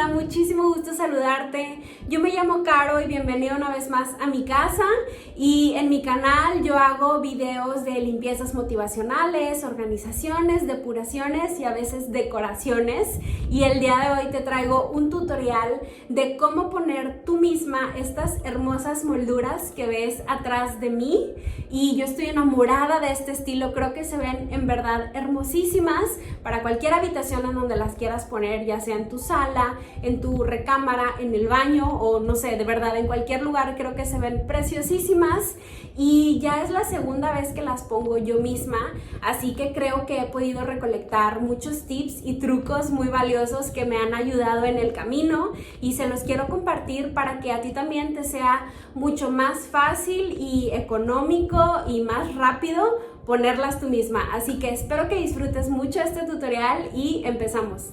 da muchísimo gusto saludarte. Yo me llamo Caro y bienvenido una vez más a mi casa. Y en mi canal yo hago videos de limpiezas motivacionales, organizaciones, depuraciones y a veces decoraciones. Y el día de hoy te traigo un tutorial de cómo poner tú misma estas hermosas molduras que ves atrás de mí. Y yo estoy enamorada de este estilo, creo que se ven en verdad hermosísimas para cualquier habitación en donde las quieras poner, ya sea en tu sala, en tu recámara, en el baño o no sé, de verdad en cualquier lugar creo que se ven preciosísimas. Y ya es la segunda vez que las pongo yo misma, así que creo que he podido recolectar muchos tips y trucos muy valiosos que me han ayudado en el camino y se los quiero compartir para que a ti también te sea mucho más fácil y económico y más rápido ponerlas tú misma. Así que espero que disfrutes mucho este tutorial y empezamos.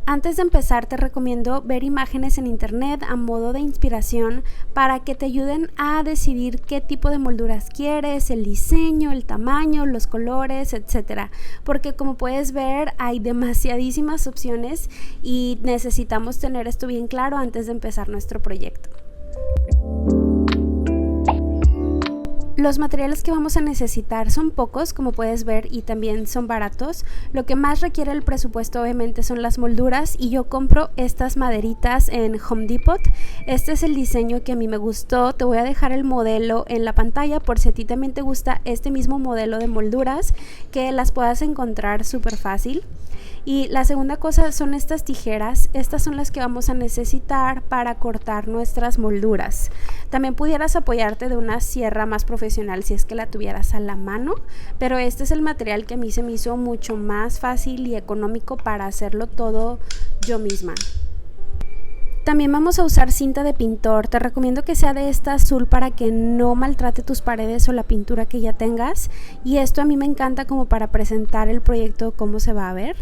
Antes de empezar te recomiendo ver imágenes en internet a modo de inspiración para que te ayuden a decidir qué tipo de molduras quieres, el diseño, el tamaño, los colores, etcétera. Porque como puedes ver hay demasiadísimas opciones y necesitamos tener esto bien claro antes de empezar nuestro proyecto. Los materiales que vamos a necesitar son pocos, como puedes ver, y también son baratos. Lo que más requiere el presupuesto obviamente son las molduras y yo compro estas maderitas en Home Depot. Este es el diseño que a mí me gustó. Te voy a dejar el modelo en la pantalla por si a ti también te gusta este mismo modelo de molduras, que las puedas encontrar súper fácil. Y la segunda cosa son estas tijeras. Estas son las que vamos a necesitar para cortar nuestras molduras. También pudieras apoyarte de una sierra más profesional si es que la tuvieras a la mano, pero este es el material que a mí se me hizo mucho más fácil y económico para hacerlo todo yo misma. También vamos a usar cinta de pintor. Te recomiendo que sea de esta azul para que no maltrate tus paredes o la pintura que ya tengas. Y esto a mí me encanta como para presentar el proyecto cómo se va a ver.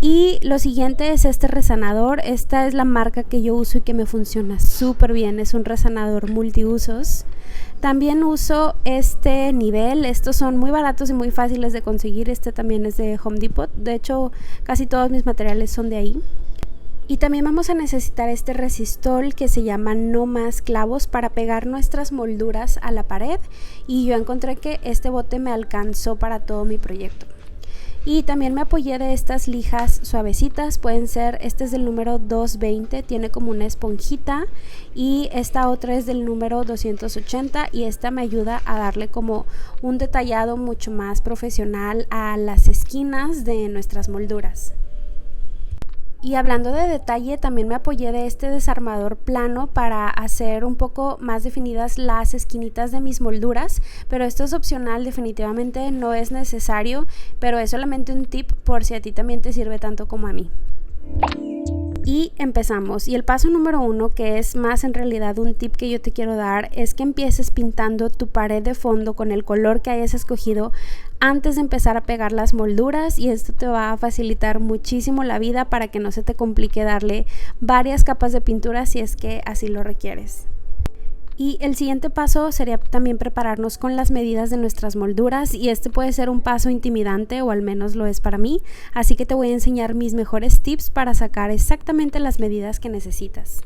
Y lo siguiente es este resanador. Esta es la marca que yo uso y que me funciona súper bien. Es un resanador multiusos. También uso este nivel. Estos son muy baratos y muy fáciles de conseguir. Este también es de Home Depot. De hecho, casi todos mis materiales son de ahí. Y también vamos a necesitar este resistol que se llama No Más Clavos para pegar nuestras molduras a la pared. Y yo encontré que este bote me alcanzó para todo mi proyecto. Y también me apoyé de estas lijas suavecitas, pueden ser, este es del número 220, tiene como una esponjita, y esta otra es del número 280 y esta me ayuda a darle como un detallado mucho más profesional a las esquinas de nuestras molduras. Y hablando de detalle, también me apoyé de este desarmador plano para hacer un poco más definidas las esquinitas de mis molduras, pero esto es opcional, definitivamente no es necesario, pero es solamente un tip por si a ti también te sirve tanto como a mí. Y empezamos. Y el paso número 1, que es más en realidad un tip que yo te quiero dar, es que empieces pintando tu pared de fondo con el color que hayas escogido antes de empezar a pegar las molduras, y esto te va a facilitar muchísimo la vida para que no se te complique darle varias capas de pintura si es que así lo requieres. Y el siguiente paso sería también prepararnos con las medidas de nuestras molduras, y este puede ser un paso intimidante, o al menos lo es para mí, así que te voy a enseñar mis mejores tips para sacar exactamente las medidas que necesitas.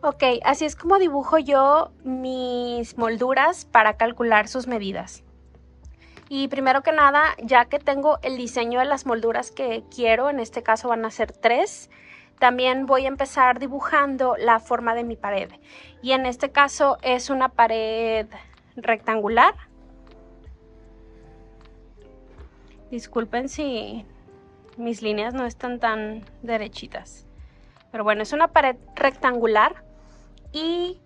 Ok, así es como dibujo yo mis molduras para calcular sus medidas. Y primero que nada, ya que tengo el diseño de las molduras que quiero, en este caso van a ser 3, también voy a empezar dibujando la forma de mi pared. Y en este caso es una pared rectangular. Disculpen si mis líneas no están tan derechitas. Pero bueno, es una pared rectangular. Y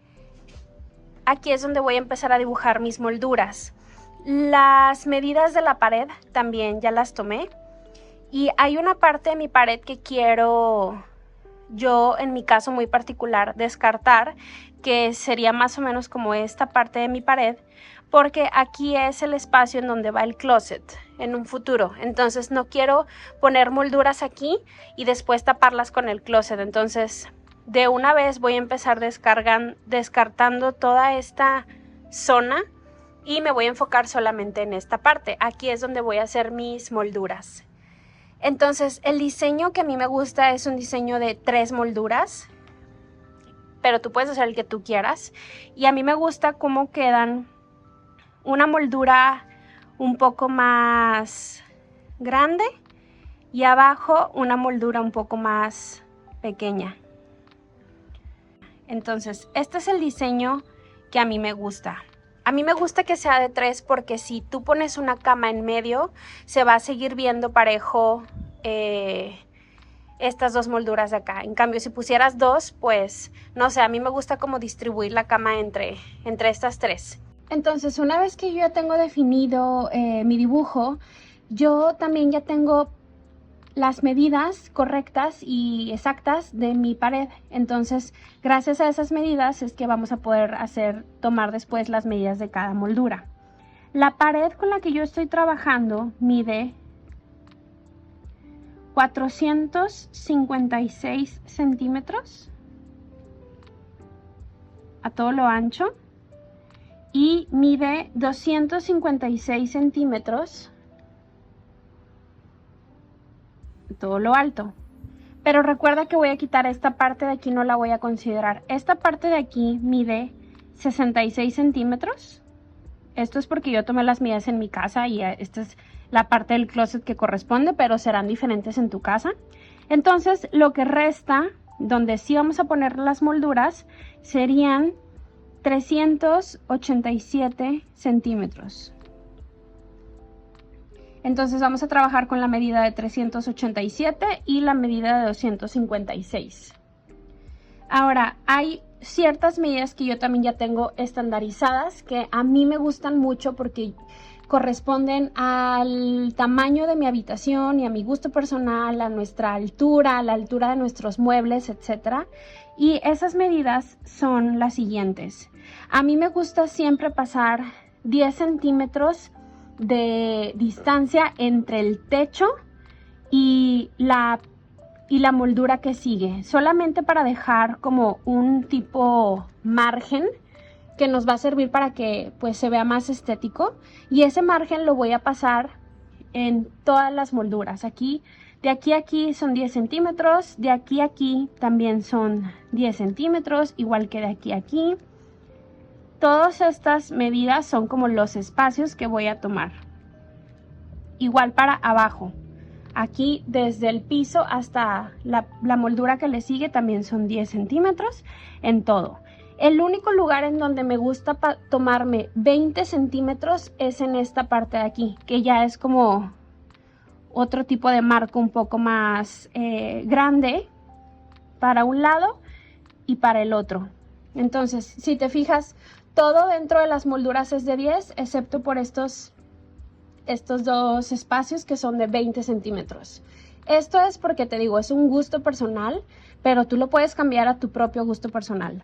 aquí es donde voy a empezar a dibujar mis molduras. Las medidas de la pared también ya las tomé. Y hay una parte de mi pared que quiero yo, en mi caso muy particular, descartar, que sería más o menos como esta parte de mi pared, porque aquí es el espacio en donde va el closet en un futuro. Entonces no quiero poner molduras aquí y después taparlas con el closet. Entonces de una vez voy a empezar descartando toda esta zona y me voy a enfocar solamente en esta parte. Aquí es donde voy a hacer mis molduras. Entonces el diseño que a mí me gusta es un diseño de 3 molduras, pero tú puedes hacer el que tú quieras. Y a mí me gusta cómo quedan una moldura un poco más grande y abajo una moldura un poco más pequeña. Entonces este es el diseño que a mí me gusta. A mí me gusta que sea de 3 porque si tú pones una cama en medio, se va a seguir viendo parejo estas 2 molduras de acá. En cambio, si pusieras 2, pues, no sé, a mí me gusta como distribuir la cama entre estas 3. Entonces, una vez que yo ya tengo definido mi dibujo, yo también ya tengo las medidas correctas y exactas de mi pared. Entonces, gracias a esas medidas es que vamos a poder tomar después las medidas de cada moldura. La pared con la que yo estoy trabajando mide 456 centímetros a todo lo ancho y mide 256 centímetros todo lo alto. Pero recuerda que voy a quitar esta parte de aquí, no la voy a considerar. Esta parte de aquí mide 66 centímetros. Esto es porque yo tomé las medidas en mi casa y esta es la parte del closet que corresponde, pero serán diferentes en tu casa. Entonces lo que resta, donde sí vamos a poner las molduras, serían 387 centímetros. Entonces vamos a trabajar con la medida de 387 y la medida de 256. Ahora, hay ciertas medidas que yo también ya tengo estandarizadas que a mí me gustan mucho porque corresponden al tamaño de mi habitación y a mi gusto personal, a nuestra altura, a la altura de nuestros muebles, etc. Y esas medidas son las siguientes. A mí me gusta siempre pasar 10 centímetros de distancia entre el techo y la moldura que sigue, solamente para dejar como un tipo margen que nos va a servir para que pues se vea más estético, y ese margen lo voy a pasar en todas las molduras. Aquí, de aquí a aquí son 10 centímetros, de aquí a aquí también son 10 centímetros, igual que de aquí a aquí. Todas estas medidas son como los espacios que voy a tomar. Igual para abajo. Aquí desde el piso hasta la moldura que le sigue también son 10 centímetros en todo. El único lugar en donde me gusta tomarme 20 centímetros es en esta parte de aquí, que ya es como otro tipo de marco un poco más grande para un lado y para el otro. Entonces, si te fijas, todo dentro de las molduras es de 10, excepto por estos 2 espacios que son de 20 centímetros. Esto es porque te digo, es un gusto personal, pero tú lo puedes cambiar a tu propio gusto personal.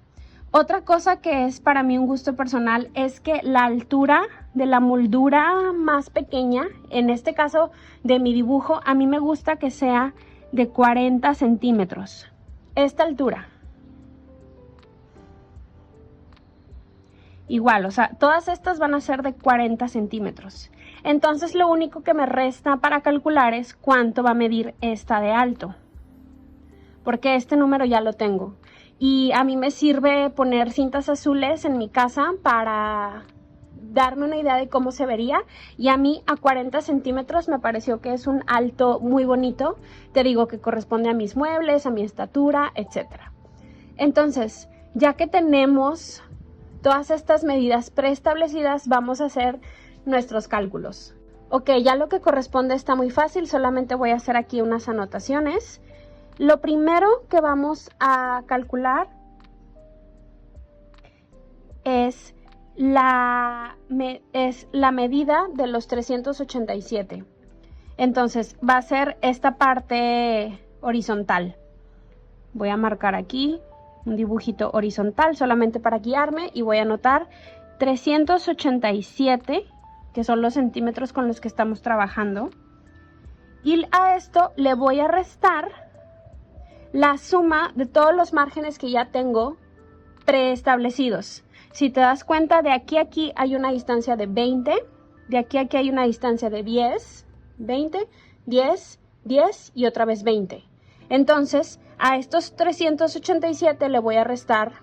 Otra cosa que es para mí un gusto personal es que la altura de la moldura más pequeña, en este caso de mi dibujo, a mí me gusta que sea de 40 centímetros. Esta altura. Igual, o sea, todas estas van a ser de 40 centímetros. Entonces lo único que me resta para calcular es cuánto va a medir esta de alto. Porque este número ya lo tengo. Y a mí me sirve poner cintas azules en mi casa para darme una idea de cómo se vería. Y a mí a 40 centímetros me pareció que es un alto muy bonito. Te digo que corresponde a mis muebles, a mi estatura, etc. Entonces, ya que tenemos todas estas medidas preestablecidas, vamos a hacer nuestros cálculos. Ok, ya lo que corresponde está muy fácil, solamente voy a hacer aquí unas anotaciones. Lo primero que vamos a calcular es la medida de los 387. Entonces va a ser esta parte horizontal. Voy a marcar aquí un dibujito horizontal solamente para guiarme y voy a anotar 387, que son los centímetros con los que estamos trabajando. Y a esto le voy a restar la suma de todos los márgenes que ya tengo preestablecidos. Si te das cuenta, de aquí a aquí hay una distancia de 20, de aquí a aquí hay una distancia de 10, 20, 10, 10 y otra vez 20. Entonces, a estos 387 le voy a restar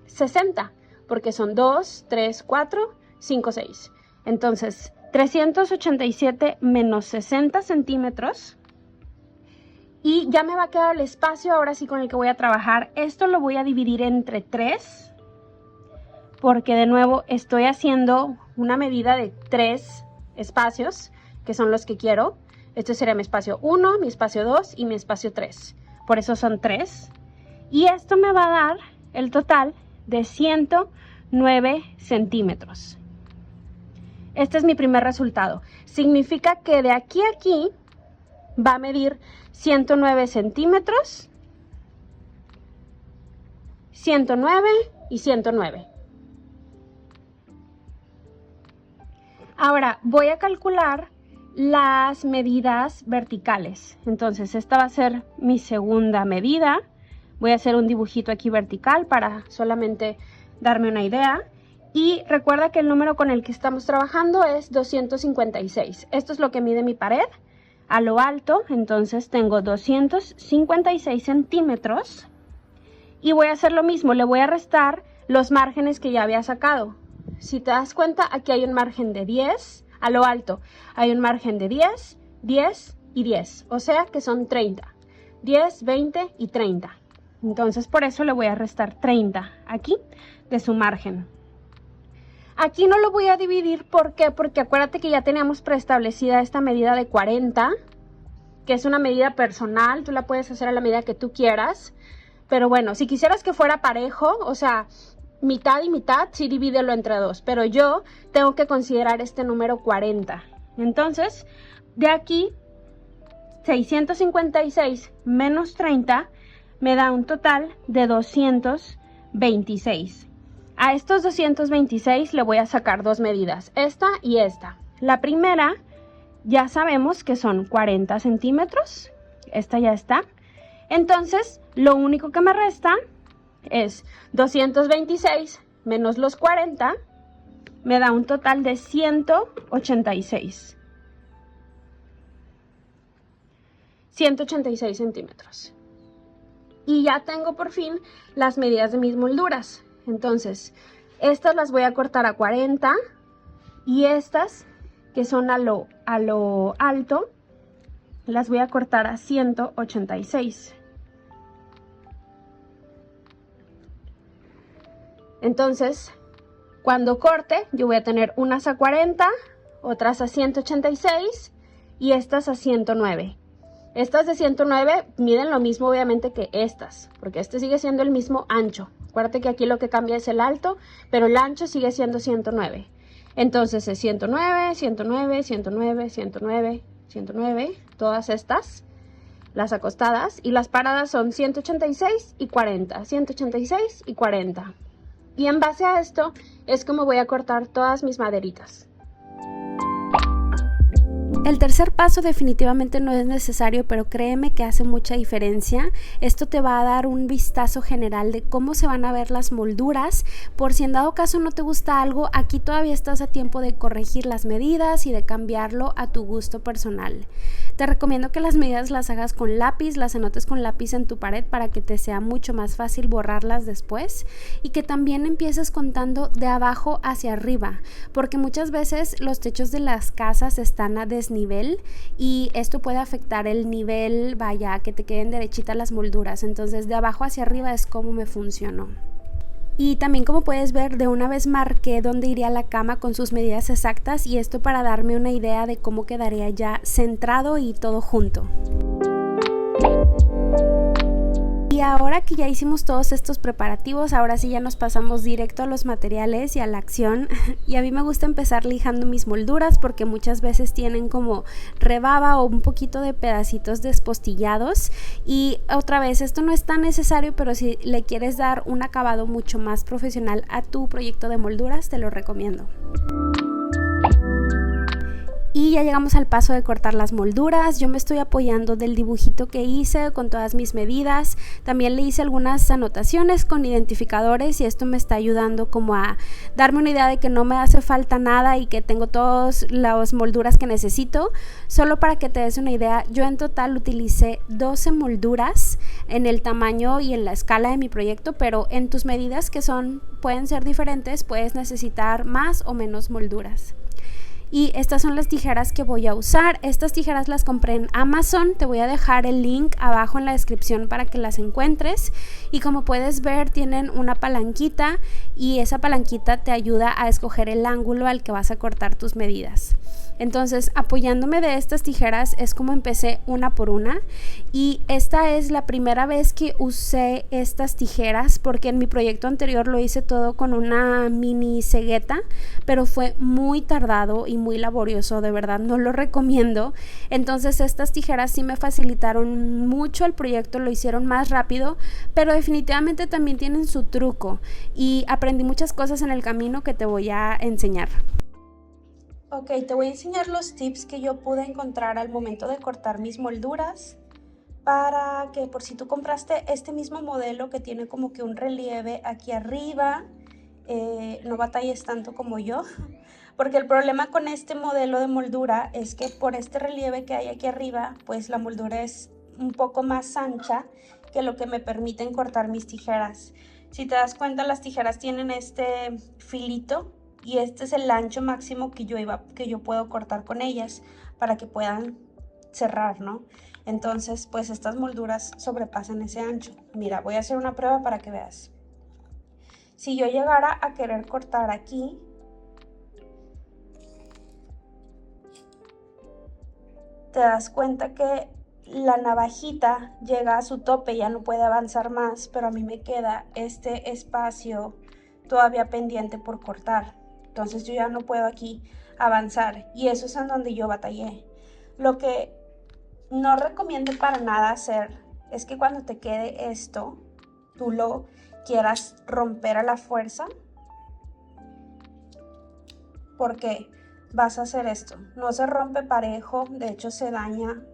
60, porque son 2, 3, 4, 5, 6. Entonces, 387 menos 60 centímetros. Y ya me va a quedar el espacio ahora sí con el que voy a trabajar. Esto lo voy a dividir entre 3, porque de nuevo estoy haciendo una medida de 3 espacios, que son los que quiero. Este sería mi espacio 1, mi espacio 2 y mi espacio 3. Por eso son 3. Y esto me va a dar el total de 109 centímetros. Este es mi primer resultado. Significa que de aquí a aquí va a medir 109 centímetros, 109 y 109. Ahora voy a calcular las medidas verticales. Entonces esta va a ser mi segunda medida. Voy a hacer un dibujito aquí vertical para solamente darme una idea. Y recuerda que el número con el que estamos trabajando es 256. Esto es lo que mide mi pared a lo alto. Entonces tengo 256 centímetros. Y voy a hacer lo mismo. Le voy a restar los márgenes que ya había sacado. Si te das cuenta, aquí hay un margen de 10 a lo alto. Hay un margen de 10, 10 y 10. O sea que son 30. 10, 20 y 30. Entonces por eso le voy a restar 30 aquí de su margen. Aquí no lo voy a dividir, ¿por qué? Porque acuérdate que ya teníamos preestablecida esta medida de 40, que es una medida personal, tú la puedes hacer a la medida que tú quieras, pero bueno, si quisieras que fuera parejo, o sea, mitad y mitad, sí divídelo entre 2, pero yo tengo que considerar este número 40. Entonces, de aquí, 656 menos 30 me da un total de 226. A estos 226 le voy a sacar dos medidas, esta y esta. La primera ya sabemos que son 40 centímetros, esta ya está. Entonces lo único que me resta es 226 menos los 40, me da un total de 186. 186 centímetros. Y ya tengo por fin las medidas de mis molduras. Entonces, estas las voy a cortar a 40 y estas, que son a lo alto, las voy a cortar a 186. Entonces, cuando corte, yo voy a tener unas a 40, otras a 186 y estas a 109. Estas de 109 miden lo mismo obviamente que estas, porque este sigue siendo el mismo ancho. Acuérdate que aquí lo que cambia es el alto, pero el ancho sigue siendo 109. Entonces es 109, 109, 109, 109, 109, todas estas, las acostadas, y las paradas son 186 y 40, 186 y 40. Y en base a esto es como voy a cortar todas mis maderitas. El tercer paso definitivamente no es necesario, pero créeme que hace mucha diferencia. Esto te va a dar un vistazo general de cómo se van a ver las molduras. Por si en dado caso no te gusta algo, aquí todavía estás a tiempo de corregir las medidas y de cambiarlo a tu gusto personal. Te recomiendo que las medidas las hagas con lápiz, las anotes con lápiz en tu pared para que te sea mucho más fácil borrarlas después, y que también empieces contando de abajo hacia arriba, porque muchas veces los techos de las casas están a desnivel y esto puede afectar el nivel, vaya, que te queden derechitas las molduras. Entonces de abajo hacia arriba es como me funcionó. Y también, como puedes ver, de una vez marqué dónde iría la cama con sus medidas exactas, y esto para darme una idea de cómo quedaría ya centrado y todo junto. Y ahora que ya hicimos todos estos preparativos, ahora sí ya nos pasamos directo a los materiales y a la acción. Y a mí me gusta empezar lijando mis molduras porque muchas veces tienen como rebaba o un poquito de pedacitos despostillados. Y otra vez, esto no es tan necesario, pero si le quieres dar un acabado mucho más profesional a tu proyecto de molduras, te lo recomiendo. Y ya llegamos al paso de cortar las molduras. Yo me estoy apoyando del dibujito que hice con todas mis medidas. También le hice algunas anotaciones con identificadores y esto me está ayudando como a darme una idea de que no me hace falta nada y que tengo todas las molduras que necesito. Solo para que te des una idea, yo en total utilicé 12 molduras en el tamaño y en la escala de mi proyecto, pero en tus medidas pueden ser diferentes, puedes necesitar más o menos molduras. Y estas son las tijeras que voy a usar. Estas tijeras las compré en Amazon. Te voy a dejar el link abajo en la descripción para que las encuentres. Y como puedes ver, tienen una palanquita y esa palanquita te ayuda a escoger el ángulo al que vas a cortar tus medidas. Entonces, apoyándome de estas tijeras es como empecé una por una, y esta es la primera vez que usé estas tijeras porque en mi proyecto anterior lo hice todo con una mini cegueta, pero fue muy tardado y muy laborioso, de verdad no lo recomiendo. Entonces estas tijeras sí me facilitaron mucho el proyecto, lo hicieron más rápido, pero definitivamente también tienen su truco y aprendí muchas cosas en el camino que te voy a enseñar. Ok, te voy a enseñar los tips que yo pude encontrar al momento de cortar mis molduras, para que por si tú compraste este mismo modelo que tiene como que un relieve aquí arriba, no batalles tanto como yo, porque el problema con este modelo de moldura es que por este relieve que hay aquí arriba, pues la moldura es un poco más ancha que lo que me permiten cortar mis tijeras. Si te das cuenta, las tijeras tienen este filito y este es el ancho máximo que yo puedo cortar con ellas para que puedan cerrar, ¿no? Entonces, pues estas molduras sobrepasan ese ancho. Mira, voy a hacer una prueba para que veas. Si yo llegara a querer cortar aquí, te das cuenta que la navajita llega a su tope, ya no puede avanzar más, pero a mí me queda este espacio todavía pendiente por cortar. Entonces yo ya no puedo aquí avanzar y eso es en donde yo batallé. Lo que no recomiendo para nada hacer es que cuando te quede esto, tú lo quieras romper a la fuerza, porque vas a hacer esto. No se rompe parejo, de hecho se daña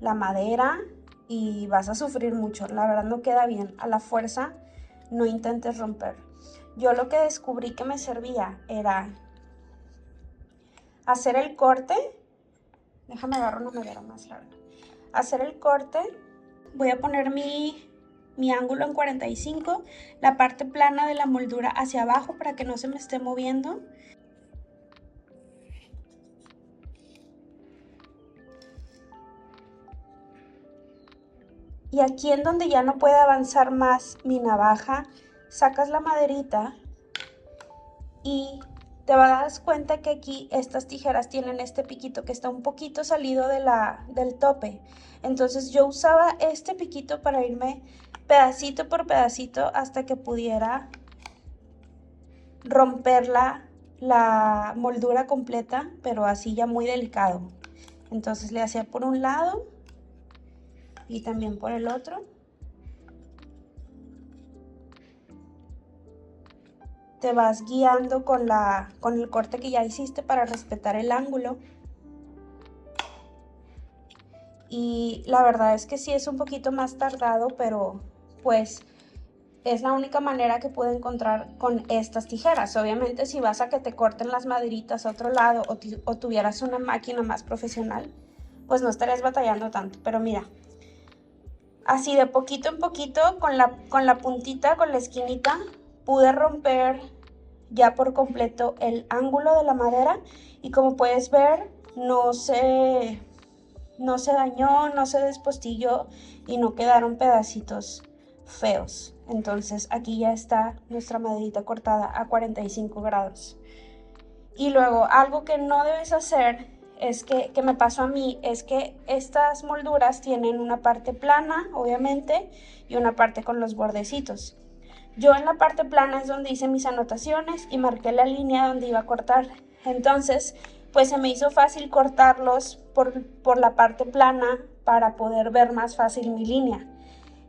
la madera y vas a sufrir mucho. La verdad no queda bien. A la fuerza no intentes romper. Yo lo que descubrí que me servía era hacer el corte. Déjame agarrar una madera más larga. Hacer el corte. Voy a poner mi ángulo en 45, la parte plana de la moldura hacia abajo para que no se me esté moviendo. Y aquí en donde ya no puede avanzar más mi navaja, sacas la maderita y te vas a dar cuenta que aquí estas tijeras tienen este piquito que está un poquito salido del tope. Entonces yo usaba este piquito para irme pedacito por pedacito hasta que pudiera romper la moldura completa, pero así ya muy delicado. Entonces le hacía por un lado y también por el otro. Te vas guiando con el corte que ya hiciste para respetar el ángulo. Y la verdad es que sí es un poquito más tardado, pero pues es la única manera que pude encontrar con estas tijeras. Obviamente si vas a que te corten las maderitas a otro lado o tuvieras una máquina más profesional, pues no estarías batallando tanto. Pero mira, así de poquito en poquito, con la puntita, con la esquinita, pude romper ya por completo el ángulo de la madera y como puedes ver no se dañó, no se despostilló y no quedaron pedacitos feos. Entonces aquí ya está nuestra maderita cortada a 45 grados. Y luego algo que no debes hacer es que me pasó a mí, es que estas molduras tienen una parte plana, obviamente, y una parte con los bordecitos. Yo en la parte plana es donde hice mis anotaciones y marqué la línea donde iba a cortar. Entonces, pues se me hizo fácil cortarlos por la parte plana para poder ver más fácil mi línea.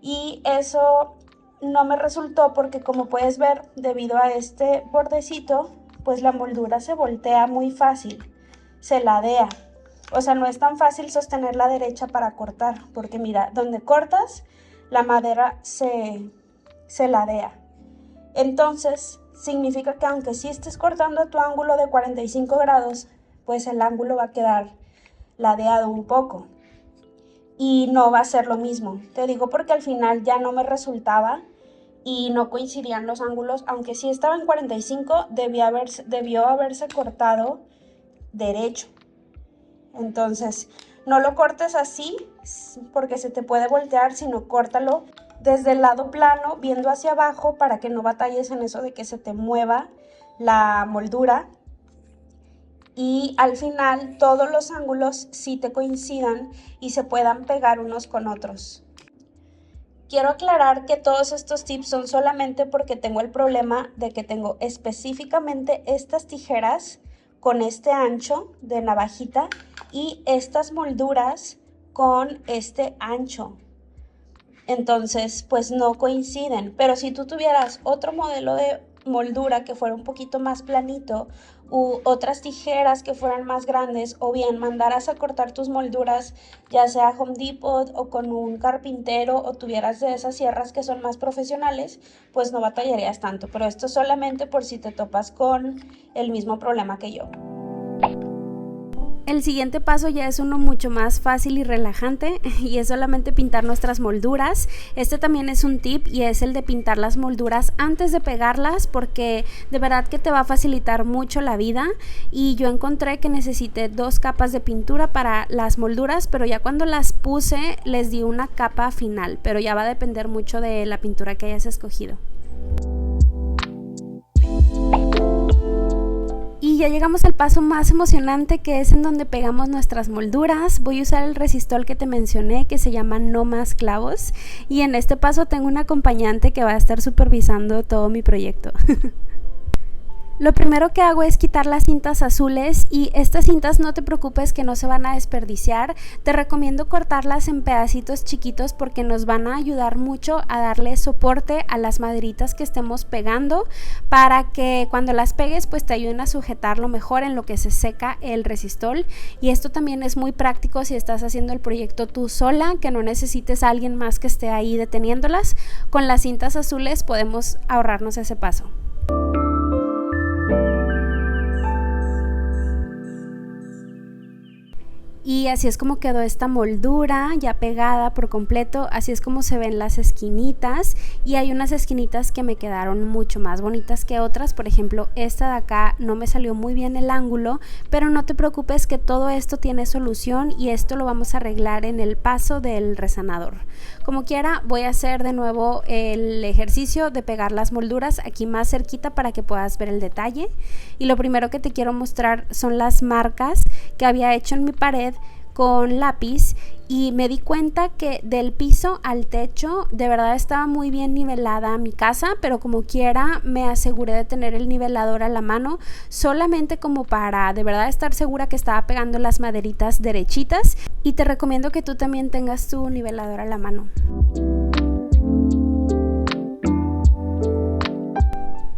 Y eso no me resultó porque, como puedes ver, debido a este bordecito, pues la moldura se voltea muy fácil. se ladea. O sea, no es tan fácil sostener la derecha para cortar, porque mira, donde cortas, la madera se ladea. Entonces, significa que aunque sí estés cortando a tu ángulo de 45 grados, pues el ángulo va a quedar ladeado un poco. Y no va a ser lo mismo. Te digo porque al final ya no me resultaba y no coincidían los ángulos. Aunque sí estaba en 45, debió haberse cortado derecho. Entonces, no lo cortes así porque se te puede voltear, sino córtalo desde el lado plano, viendo hacia abajo, para que no batalles en eso de que se te mueva la moldura. Y al final todos los ángulos sí te coincidan y se puedan pegar unos con otros. Quiero aclarar que todos estos tips son solamente porque tengo el problema de que tengo específicamente estas tijeras con este ancho de navajita y estas molduras con este ancho. Entonces, pues no coinciden. Pero si tú tuvieras otro modelo de moldura que fuera un poquito más planito u otras tijeras que fueran más grandes, o bien mandaras a cortar tus molduras ya sea a Home Depot o con un carpintero, o tuvieras de esas sierras que son más profesionales, pues no batallarías tanto. Pero esto es solamente por si te topas con el mismo problema que yo. El siguiente paso ya es uno mucho más fácil y relajante, y es solamente pintar nuestras molduras. Este también es un tip, y es el de pintar las molduras antes de pegarlas, porque de verdad que te va a facilitar mucho la vida. Y yo encontré que necesité 2 capas de pintura para las molduras, pero ya cuando las puse les di una capa final, pero ya va a depender mucho de la pintura que hayas escogido. Y ya llegamos al paso más emocionante, que es en donde pegamos nuestras molduras. Voy a usar el resistol que te mencioné, que se llama No Más Clavos, y en este paso tengo un acompañante que va a estar supervisando todo mi proyecto. Lo primero que hago es quitar las cintas azules, y estas cintas no te preocupes que no se van a desperdiciar. Te recomiendo cortarlas en pedacitos chiquitos porque nos van a ayudar mucho a darle soporte a las maderitas que estemos pegando, para que cuando las pegues pues te ayuden a sujetarlo mejor en lo que se seca el resistol. Y esto también es muy práctico si estás haciendo el proyecto tú sola, que no necesites a alguien más que esté ahí deteniéndolas. Con las cintas azules podemos ahorrarnos ese paso. Y así es como quedó esta moldura ya pegada por completo. Así es como se ven las esquinitas, y hay unas esquinitas que me quedaron mucho más bonitas que otras. Por ejemplo, esta de acá no me salió muy bien el ángulo, pero no te preocupes que todo esto tiene solución, y esto lo vamos a arreglar en el paso del resanador. Como quiera, voy a hacer de nuevo el ejercicio de pegar las molduras aquí más cerquita para que puedas ver el detalle. Y lo primero que te quiero mostrar son las marcas que había hecho en mi pared con lápiz, y me di cuenta que del piso al techo de verdad estaba muy bien nivelada mi casa, pero como quiera me aseguré de tener el nivelador a la mano, solamente como para de verdad estar segura que estaba pegando las maderitas derechitas. Y te recomiendo que tú también tengas tu nivelador a la mano.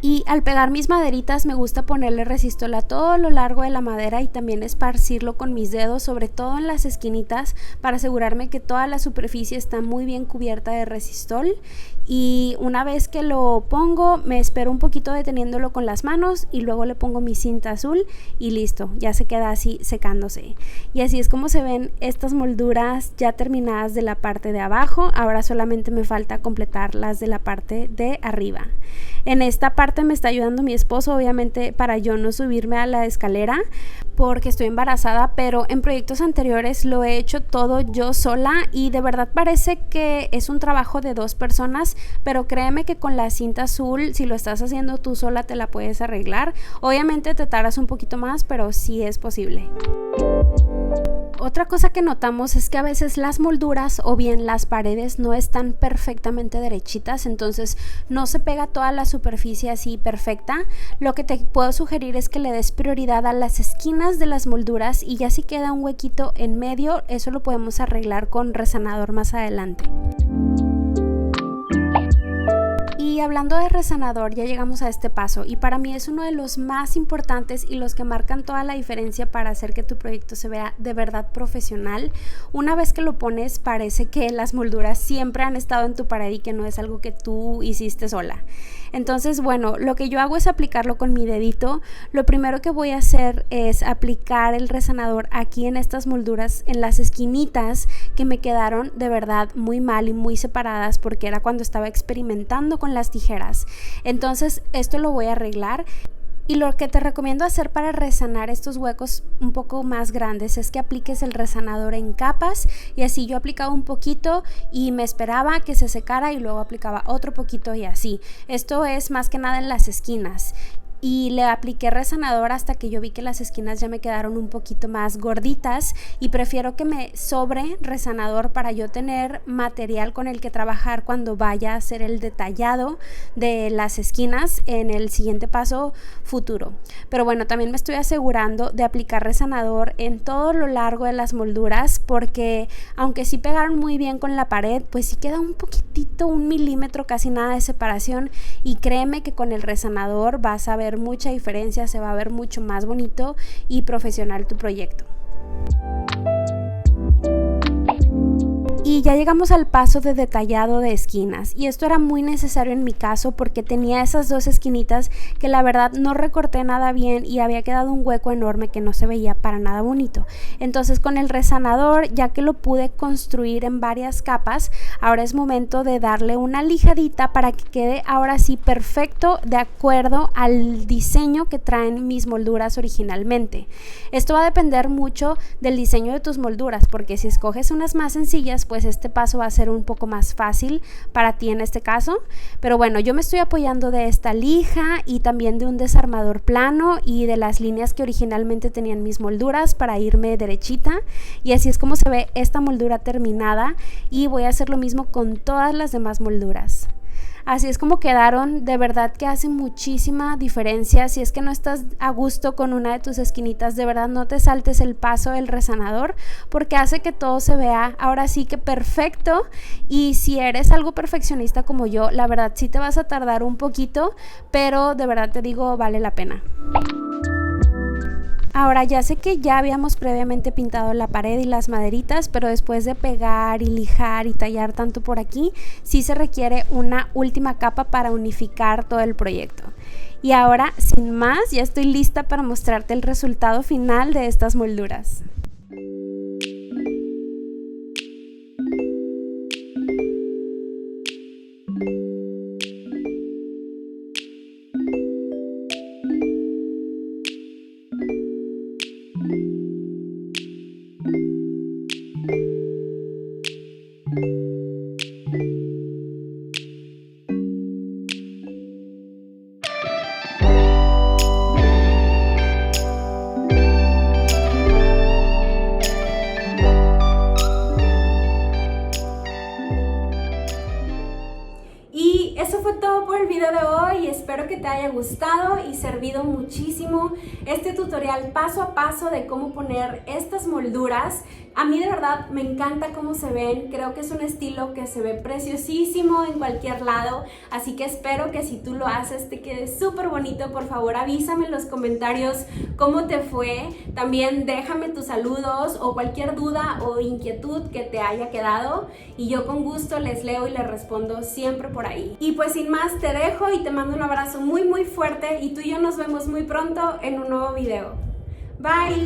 Y al pegar mis maderitas me gusta ponerle resistol a todo lo largo de la madera, y también esparcirlo con mis dedos, sobre todo en las esquinitas, para asegurarme que toda la superficie está muy bien cubierta de resistol. Y una vez que lo pongo, me espero un poquito deteniéndolo con las manos, y luego le pongo mi cinta azul y listo, ya se queda así secándose. Y así es como se ven estas molduras ya terminadas de la parte de abajo. Ahora solamente me falta completar las de la parte de arriba. En esta parte me está ayudando mi esposo, obviamente, para yo no subirme a la escalera porque estoy embarazada, pero en proyectos anteriores lo he hecho todo yo sola, y de verdad parece que es un trabajo de 2 personas, pero créeme que con la cinta azul, si lo estás haciendo tú sola, te la puedes arreglar. Obviamente te tardas un poquito más, pero sí es posible. Otra cosa que notamos es que a veces las molduras o bien las paredes no están perfectamente derechitas, entonces no se pega toda la superficie así perfecta. Lo que te puedo sugerir es que le des prioridad a las esquinas de las molduras, y ya si queda un huequito en medio, eso lo podemos arreglar con resanador más adelante. Y hablando de resanador, ya llegamos a este paso y para mí es uno de los más importantes y los que marcan toda la diferencia para hacer que tu proyecto se vea de verdad profesional. Una vez que lo pones, parece que las molduras siempre han estado en tu pared y que no es algo que tú hiciste sola. Entonces, bueno, lo que yo hago es aplicarlo con mi dedito. Lo primero que voy a hacer es aplicar el resanador aquí en estas molduras, en las esquinitas que me quedaron de verdad muy mal y muy separadas porque era cuando estaba experimentando con las tijeras. Entonces, esto lo voy a arreglar. Y lo que te recomiendo hacer para resanar estos huecos un poco más grandes es que apliques el resanador en capas, y así yo aplicaba un poquito y me esperaba que se secara y luego aplicaba otro poquito y así. Esto es más que nada en las esquinas. Y le apliqué resanador hasta que yo vi que las esquinas ya me quedaron un poquito más gorditas y prefiero que me sobre resanador para yo tener material con el que trabajar cuando vaya a hacer el detallado de las esquinas en el siguiente paso futuro. Pero bueno, también me estoy asegurando de aplicar resanador en todo lo largo de las molduras porque aunque sí pegaron muy bien con la pared, pues sí queda un poquitito, 1 milímetro, casi nada de separación, y créeme que con el resanador vas a ver mucha diferencia, se va a ver mucho más bonito y profesional tu proyecto. Y ya llegamos al paso de detallado de esquinas, y esto era muy necesario en mi caso porque tenía esas dos esquinitas que la verdad no recorté nada bien y había quedado un hueco enorme que no se veía para nada bonito. Entonces con el resanador, ya que lo pude construir en varias capas, ahora es momento de darle una lijadita para que quede ahora sí perfecto de acuerdo al diseño que traen mis molduras originalmente. Esto va a depender mucho del diseño de tus molduras, porque si escoges unas más sencillas, pues este paso va a ser un poco más fácil para ti en este caso. Pero bueno, yo me estoy apoyando de esta lija y también de un desarmador plano y de las líneas que originalmente tenían mis molduras para irme derechita, y así es como se ve esta moldura terminada, y voy a hacer lo mismo con todas las demás molduras. Así es como quedaron. De verdad que hace muchísima diferencia. Si es que no estás a gusto con una de tus esquinitas, de verdad no te saltes el paso del resanador porque hace que todo se vea ahora sí que perfecto. Y si eres algo perfeccionista como yo, la verdad sí te vas a tardar un poquito, pero de verdad te digo, vale la pena. Ahora ya sé que ya habíamos previamente pintado la pared y las maderitas, pero después de pegar y lijar y tallar tanto por aquí, sí se requiere una última capa para unificar todo el proyecto. Y ahora, sin más, ya estoy lista para mostrarte el resultado final de estas molduras. Espero que te haya gustado y servido muchísimo este tutorial paso a paso de cómo poner estas molduras. A mí de verdad me encanta cómo se ven, creo que es un estilo que se ve preciosísimo en cualquier lado, así que espero que si tú lo haces te quede súper bonito. Por favor avísame en los comentarios cómo te fue, también déjame tus saludos o cualquier duda o inquietud que te haya quedado y yo con gusto les leo y les respondo siempre por ahí. Y pues sin más te dejo y te mando un abrazo muy muy fuerte y tú y yo nos vemos muy pronto en un nuevo video. Bye.